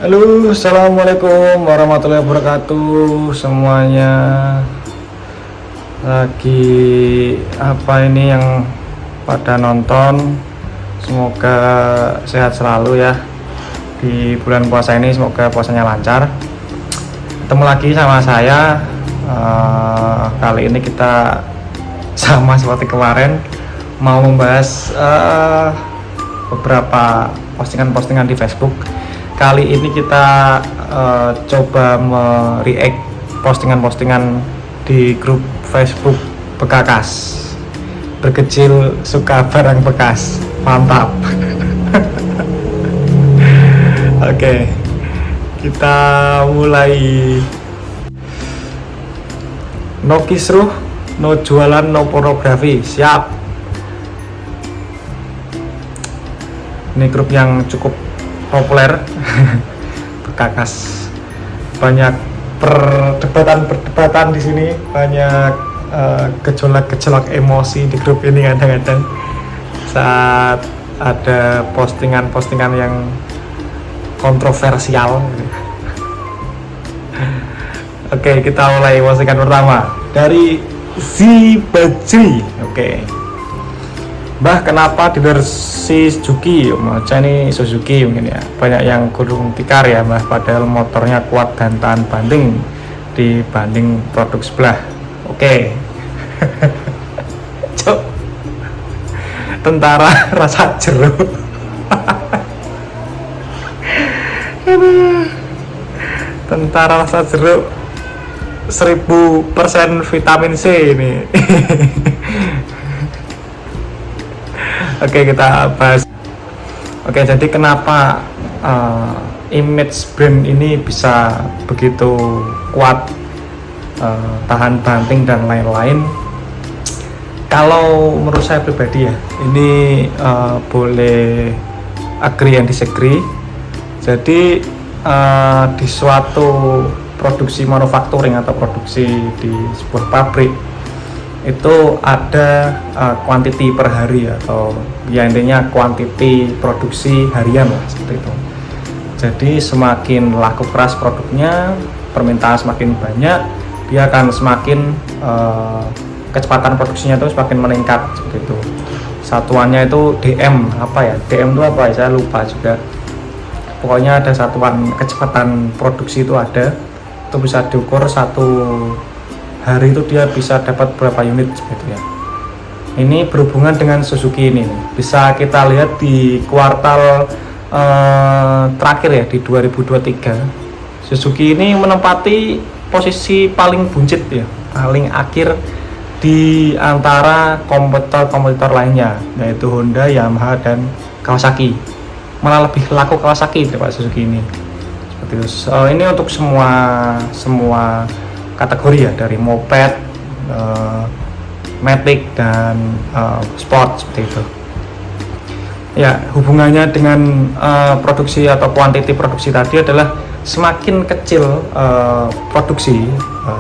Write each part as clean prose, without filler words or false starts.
Halo, assalamualaikum warahmatullahi wabarakatuh semuanya. Lagi apa ini yang pada nonton? Semoga sehat selalu ya di bulan puasa ini. Semoga puasanya lancar. Ketemu lagi sama saya. Kali ini kita sama seperti kemarin mau membahas beberapa postingan-postingan di Facebook. Kali ini kita coba mereact postingan-postingan di grup Facebook Bekakas. Berkecil suka barang bekas, mantap. Oke, kita mulai. No kisruh, no jualan, no pornografi, siap. Ini grup yang cukup populer. Bekakas, banyak perdebatan di sini, banyak gejolak emosi di grup ini kadang-kadang saat ada postingan-postingan yang kontroversial. Oke, kita mulai postingan pertama dari Zibajri. Oke. Mbah, kenapa di versi Suzuki? Macam ini Suzuki mungkin ya. Banyak yang gulung tikar ya, Mbah. Padahal motornya kuat dan tahan banting dibanding produk sebelah. Oke. Cuk. Tentara rasa jeruk. Tentara rasa jeruk 1000% vitamin C ini. Oke, kita bahas. Oke, jadi kenapa image brand ini bisa begitu kuat, tahan banting dan lain-lain? Kalau menurut saya pribadi ya, ini boleh agree and disagree. Jadi di suatu produksi manufacturing atau produksi di sebuah pabrik itu ada quantity per hari atau ya intinya quantity produksi harian lah, seperti itu. Jadi semakin laku keras produknya, permintaan semakin banyak, dia akan semakin kecepatan produksinya itu semakin meningkat, seperti itu. Satuannya itu DM, apa ya? DM itu apa ya? Saya lupa juga. Pokoknya ada satuan kecepatan produksi itu ada. Itu bisa diukur satu hari itu dia bisa dapat berapa unit seperti ya. Ini berhubungan dengan Suzuki ini. Bisa kita lihat di kuartal terakhir ya, di 2023. Suzuki ini menempati posisi paling buncit ya, paling akhir di antara kompetitor lainnya, yaitu Honda, Yamaha, dan Kawasaki. Malah lebih laku Kawasaki daripada Suzuki ini. Seperti itu. Ini untuk semua kategori ya, dari moped, matic, dan sport, seperti itu. Ya, hubungannya dengan produksi atau kuantiti produksi tadi adalah semakin kecil produksi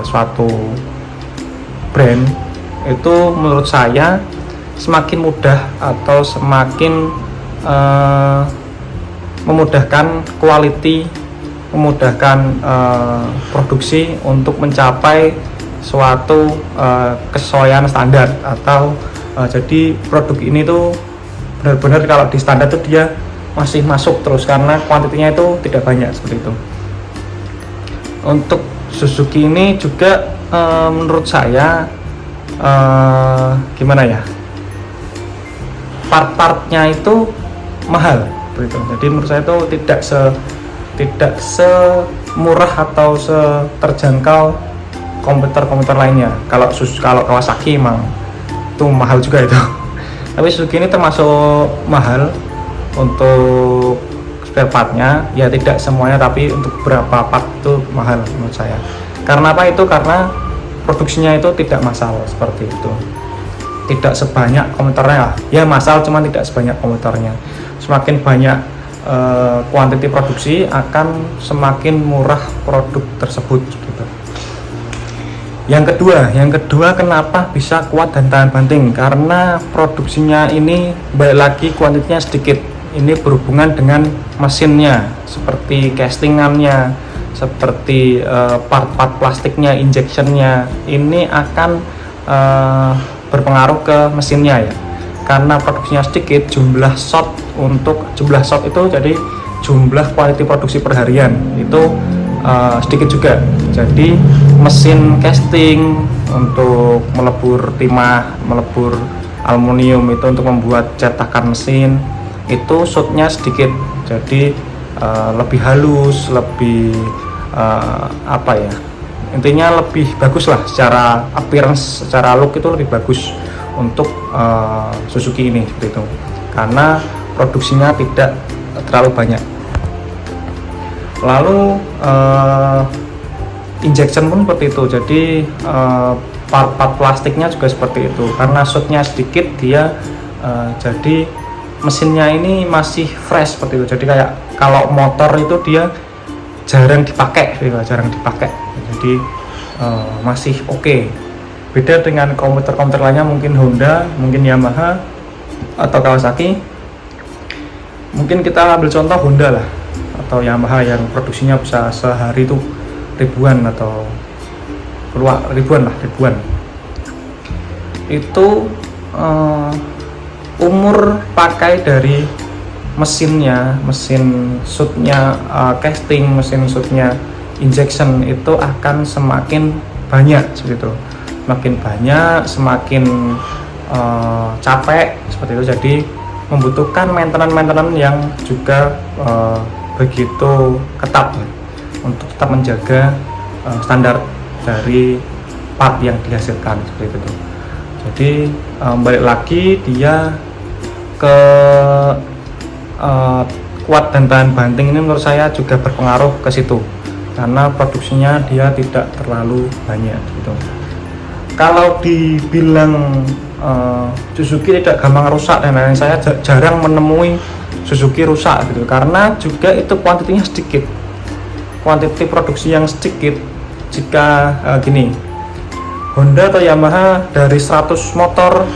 suatu brand itu, menurut saya semakin mudah atau semakin memudahkan quality, memudahkan produksi untuk mencapai suatu kesesuaian standar atau jadi produk ini tuh benar-benar kalau di standar tuh dia masih masuk terus karena kuantitinya itu tidak banyak, seperti itu. Untuk Suzuki ini juga menurut saya gimana ya, part-partnya itu mahal, seperti itu. Jadi menurut saya itu tidak semurah atau terjangkau komputer lainnya. Kalau Kawasaki emang itu mahal juga itu. Tapi Suzuki ini termasuk mahal untuk spare partnya. Ya tidak semuanya, tapi untuk beberapa part itu mahal menurut saya. Karena apa itu? Karena produksinya itu tidak massal, seperti itu. Tidak sebanyak komputernya. Ya massal, cuman tidak sebanyak komputernya. Semakin banyak kuantiti produksi akan semakin murah produk tersebut gitu. Yang kedua kenapa bisa kuat dan tahan banting? Karena produksinya ini balik lagi kuantitinya sedikit. Ini berhubungan dengan mesinnya, seperti castingannya, seperti part-part plastiknya, injectionnya. Ini akan berpengaruh ke mesinnya ya. Karena produksinya sedikit, jumlah shot itu jadi jumlah kuantiti produksi per harian itu sedikit juga. Jadi mesin casting untuk melebur timah, melebur aluminium itu untuk membuat cetakan mesin itu shotnya sedikit, jadi lebih halus, lebih intinya lebih bagus lah secara appearance, secara look itu lebih bagus untuk Suzuki ini seperti itu, karena produksinya tidak terlalu banyak. Lalu injection pun seperti itu, jadi part-part plastiknya juga seperti itu, karena shotnya sedikit dia jadi mesinnya ini masih fresh seperti itu. Jadi kayak kalau motor itu dia jarang dipakai, jadi masih oke. Beda dengan komputer lainnya, mungkin Honda, mungkin Yamaha atau Kawasaki. Mungkin kita ambil contoh Honda lah atau Yamaha yang produksinya bisa sehari itu ribuan atau ribuan. Itu umur pakai dari mesinnya, mesin shootnya casting, mesin shootnya injection itu akan semakin banyak seperti itu. Semakin banyak, semakin capek seperti itu. Jadi membutuhkan maintenance yang juga begitu ketat ya, untuk tetap menjaga standar dari part yang dihasilkan seperti itu. Jadi balik lagi dia ke kuat dan tahan banting ini menurut saya juga berpengaruh ke situ, karena produksinya dia tidak terlalu banyak gitu. Kalau dibilang Suzuki tidak gampang rusak dan lain-lain, saya jarang menemui Suzuki rusak gitu, karena juga itu kuantitinya sedikit, kuantiti produksi yang sedikit. Jika gini, Honda atau Yamaha dari 100 motor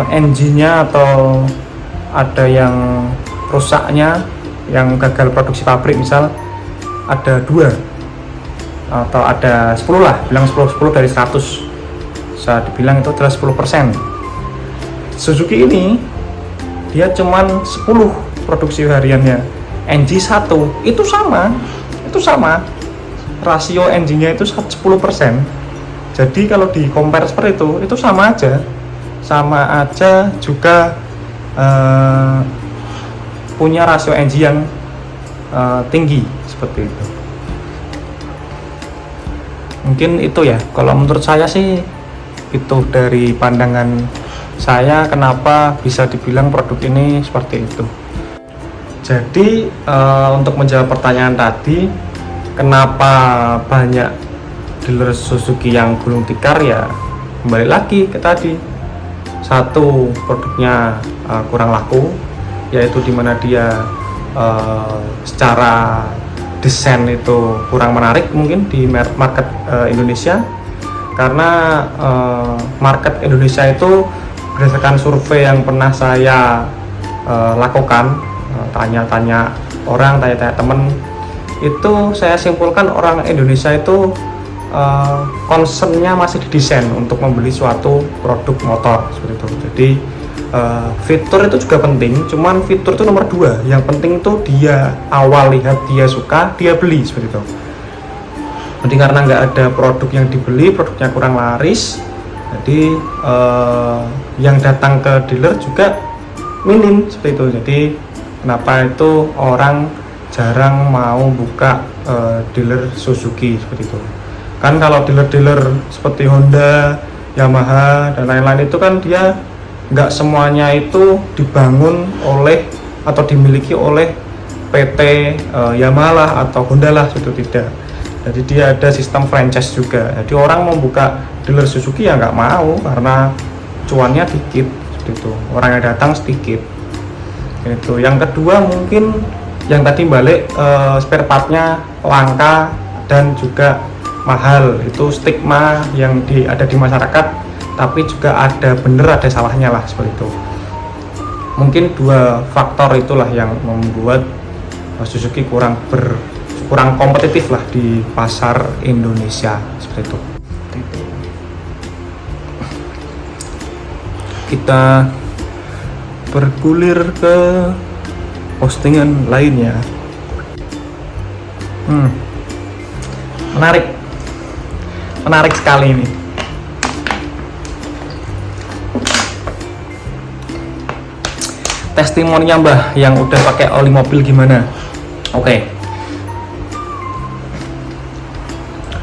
engine-nya atau ada yang rusaknya, yang gagal produksi pabrik misal ada 2 atau ada 10 lah, bilang 10 dari 100, bisa dibilang itu adalah 10%. Suzuki ini dia cuman 10 produksi hariannya, NG 1 itu sama rasio engine-nya itu 10%. Jadi kalau di compare seperti itu sama aja juga punya rasio engine yang tinggi seperti itu. Mungkin itu ya, kalau menurut saya sih itu dari pandangan saya kenapa bisa dibilang produk ini seperti itu. Jadi untuk menjawab pertanyaan tadi, kenapa banyak dealer Suzuki yang gulung tikar, ya kembali lagi ke tadi, satu, produknya kurang laku, yaitu dimana dia secara desain itu kurang menarik mungkin di market Indonesia, karena market Indonesia itu berdasarkan survei yang pernah saya lakukan, tanya-tanya orang, tanya-tanya temen, itu saya simpulkan orang Indonesia itu concernnya masih di desain untuk membeli suatu produk motor seperti itu. Jadi fitur itu juga penting, cuman fitur itu nomor 2. Yang penting itu dia awal lihat, dia suka, dia beli seperti itu. Jadi karena nggak ada produk yang dibeli, produknya kurang laris, jadi yang datang ke dealer juga minim seperti itu. Jadi kenapa itu orang jarang mau buka dealer Suzuki seperti itu. Kan kalau dealer-dealer seperti Honda, Yamaha dan lain-lain itu kan dia nggak semuanya itu dibangun oleh atau dimiliki oleh PT Yamaha lah atau Honda lah, itu tidak. Jadi dia ada sistem franchise juga. Jadi orang mau buka dealer Suzuki ya nggak mau, karena cuannya dikit gitu, orang yang datang sedikit itu. Yang kedua mungkin yang tadi balik spare partnya langka dan juga mahal. Itu stigma yang ada di masyarakat, tapi juga ada bener ada salahnya lah seperti itu. Mungkin dua faktor itulah yang membuat Suzuki kurang kompetitif lah di pasar Indonesia seperti itu. Kita bergulir ke postingan lainnya. Menarik sekali ini. Testimoninya Mbah yang udah pakai oli mobil gimana? Oke.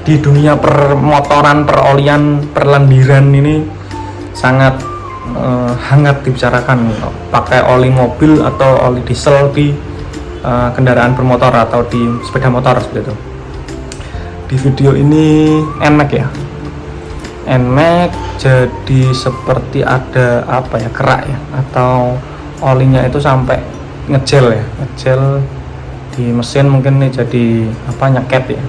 Di dunia permotoran, perolian, perlendiran ini sangat hangat dibicarakan pakai oli mobil atau oli diesel di kendaraan bermotor atau di sepeda motor seperti itu. Di video ini NMAX ya, NMAX jadi seperti ada kerak ya, atau olinya itu sampai ngegel di mesin, mungkin ini jadi nyeket ya,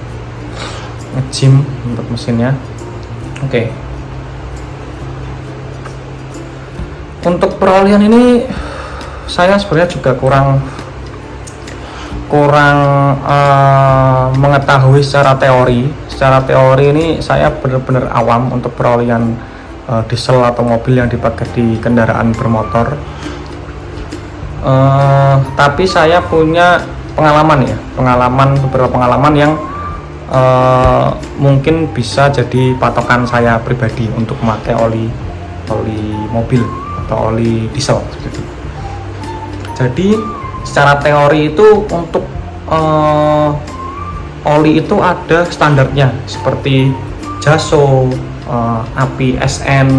ngejim untuk mesinnya. Oke. Untuk perolian ini saya sebenarnya juga kurang mengetahui secara teori. Secara teori ini saya benar-benar awam untuk perolian diesel atau mobil yang dipakai di kendaraan bermotor. Tapi saya punya beberapa pengalaman yang mungkin bisa jadi patokan saya pribadi untuk memakai oli mobil atau oli diesel gitu. Jadi secara teori itu untuk oli itu ada standarnya seperti JASO, API SN,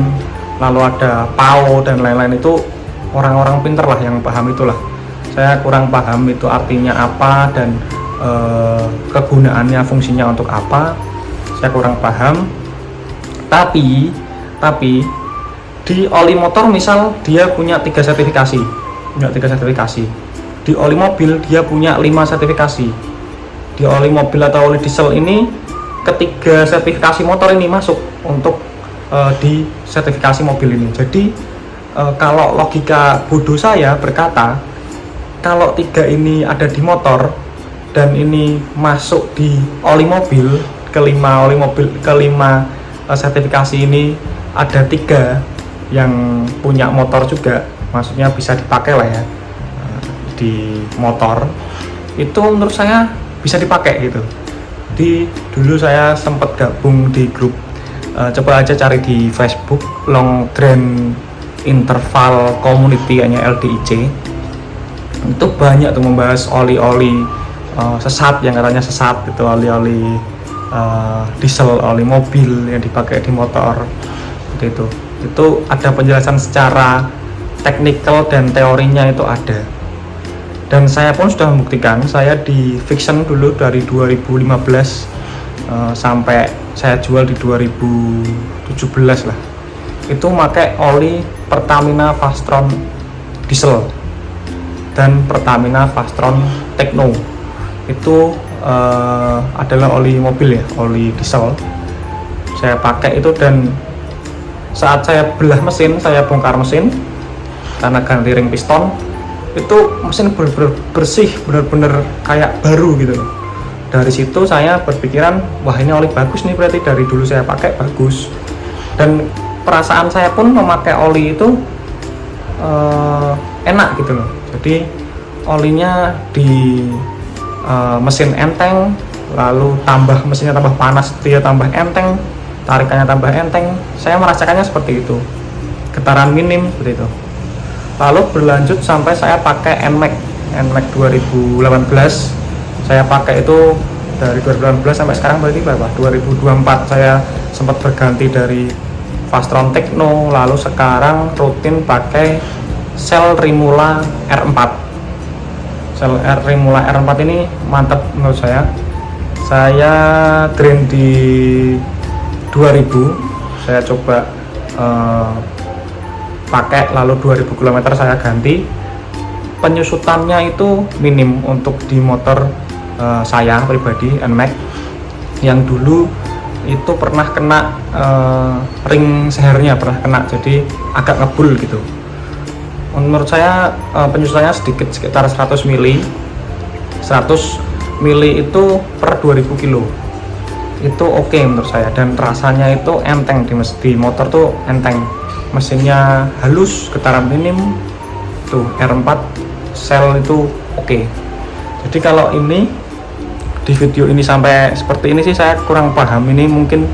lalu ada PAO dan lain-lain. Itu orang-orang pinter lah yang paham itulah. Saya kurang paham itu artinya apa dan kegunaannya, fungsinya untuk apa, saya kurang paham. Tapi di oli motor misal dia punya 3 sertifikasi, di oli mobil dia punya 5 sertifikasi. Di oli mobil atau oli diesel ini ketiga sertifikasi motor ini masuk untuk di sertifikasi mobil ini. Jadi kalau logika bodoh saya berkata, kalau 3 ini ada di motor dan ini masuk di oli mobil, kelima sertifikasi ini ada 3 yang punya motor juga, maksudnya bisa dipakai lah ya di motor, itu menurut saya bisa dipakai gitu. Dulu saya sempat gabung di grup, coba aja cari di Facebook, Long Drain Interval Community, hanya LDIC. Itu banyak tuh membahas oli-oli sesat, yang katanya sesat itu oli-oli diesel, oli mobil yang dipakai di motor seperti itu ada penjelasan secara teknikal dan teorinya itu ada. Dan saya pun sudah membuktikan, saya di Fiction dulu dari 2015 sampai saya jual di 2017 lah. Itu pakai oli Pertamina Fastron Diesel dan Pertamina Fastron Tekno. Itu adalah oli mobil ya, oli diesel. Saya pakai itu, dan saat saya belah mesin, saya bongkar mesin karena ganti ring piston, itu mesin benar-benar bersih, benar-benar kayak baru gitu loh. Dari situ saya berpikiran, wah ini oli bagus nih, berarti dari dulu saya pakai bagus. Dan perasaan saya pun memakai oli itu enak gitu loh. Jadi olinya di mesin enteng, lalu mesinnya tambah panas, dia tambah enteng, tarikannya tambah enteng. Saya merasakannya seperti itu, getaran minim seperti itu. Lalu berlanjut sampai saya pakai NMAX 2018. Saya pakai itu dari 2018 sampai sekarang, berarti berapa? 2024 saya sempat berganti dari Fastron Tekno, lalu sekarang rutin pakai Shell Rimula R4. Shell Rimula R4 ini mantap menurut saya. Saya drain di 2000, saya coba pakai, lalu 2000 km saya ganti. Penyusutannya itu minim untuk di motor saya pribadi NMAX. Yang dulu itu pernah kena ring sehernya, pernah kena, jadi agak ngebul gitu. Menurut saya penyusutannya sedikit, sekitar 100 mili. 100 mili itu per 2000 kilo itu oke menurut saya, dan rasanya itu enteng di motor tuh enteng, mesinnya halus, getaran minim tuh, R4 sel itu oke. Jadi kalau ini di video ini sampai seperti ini sih saya kurang paham, ini mungkin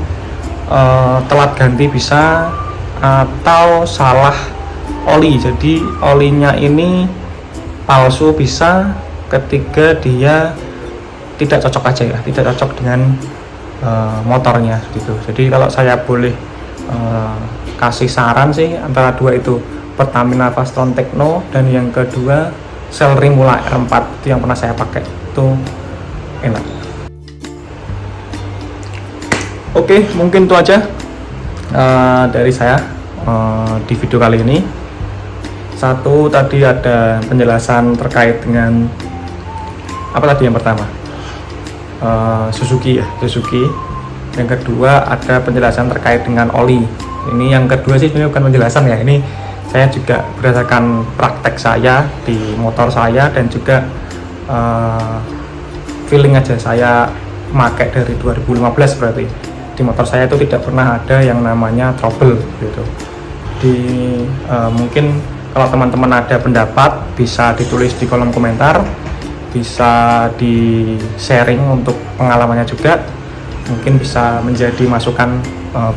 telat ganti bisa, atau salah oli, jadi olinya ini palsu bisa, ketiga dia tidak cocok aja ya, tidak cocok dengan motornya gitu. Jadi kalau saya boleh kasih saran sih, antara dua itu, Pertamina Fastron Tekno, dan yang kedua sel Rimula R4, itu yang pernah saya pakai, itu enak. Oke, mungkin itu aja dari saya di video kali ini. Satu, tadi ada penjelasan terkait dengan apa tadi yang pertama, Suzuki. Yang kedua ada penjelasan terkait dengan oli. Ini yang kedua sih sebenarnya bukan penjelasan ya, ini saya juga berdasarkan praktek saya di motor saya, dan juga feeling aja, saya pakai dari 2015 berarti di motor saya itu tidak pernah ada yang namanya trouble gitu. Mungkin kalau teman-teman ada pendapat bisa ditulis di kolom komentar, bisa di sharing untuk pengalamannya juga, mungkin bisa menjadi masukan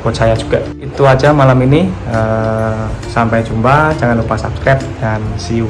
buat saya juga. Itu aja malam ini, sampai jumpa, jangan lupa subscribe, dan see you.